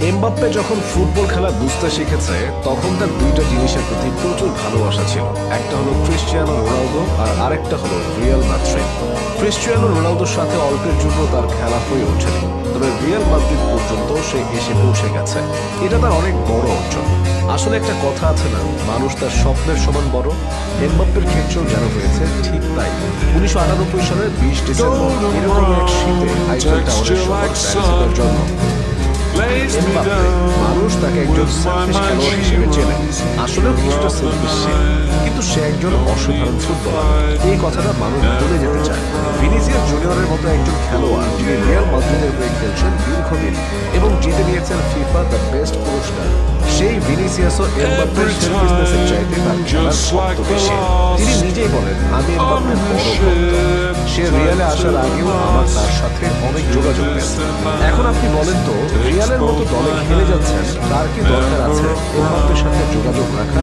Mbappe যখন football খেলা বুঝতে শিখেছে তখন তার দুইটা জিনিসের প্রতি প্রচুর ভালোবাসা ছিল। একটা হলো ক্রিস্টিয়ানো রোনালদো আর আরেকটা হলো রিয়াল মাদ্রিদ। ক্রিস্টিয়ানো রোনালদোর সাথে অল্পের জন্য তার খেলা হয়ে ওঠেনি, তবে রিয়াল মাদ্রিদ পর্যন্ত সে এসে পৌঁছে গেছে। এটা তার অনেক বড় অর্জন। আসলে একটা কথা আছে না, মানুষ তার স্বপ্নের সমান বড়। এমবাপ্পের ক্ষেত্রেও যেন হয়েছে ঠিক তাই। 1998 সালের 20 ডিসেম্বর এরকম এক শীতে আইফেল টাওয়ারের শহর প্যারিসের জন্ম। এমবাপ্পে, মানুষ তাকে একজন সেলফিশ খেলোয়াড় হিসেবে চেনে। আসলেও কিছুটা সেলফিশ সে, কিন্তু সে একজন অসাধারণ ফুটবলার। এই কথাটা মানুষ ভুলে যেতে চায়। ভিনিসিয়াস জুনিয়রের মতো একজন খেলোয়াড় যিনি রিয়াল মাদ্রিদের হয়ে খেলছেন দীর্ঘদিন এবং জিতে নিয়েছেন ফিফা দ্য বেস্ট পুরস্কার, সেই ভিনিসিয়াসও এমবাপ্পের সেলফিশনেসের চাইতে তার খেলার ভক্ত বেশি। তিনি নিজেই বলেন, আমি এমবাপ্পের বড় ভক্ত। সে রিয়ালে আসার আগেও আমার তার সাথে অনেক যোগাযোগ পেয়েছে। এখন আপনি বলেন তো, রিয়ালের মতো দলে খেলে যাচ্ছেন, তার কি দরকার আছে এমবাপ্পের সাথে যোগাযোগ রাখা?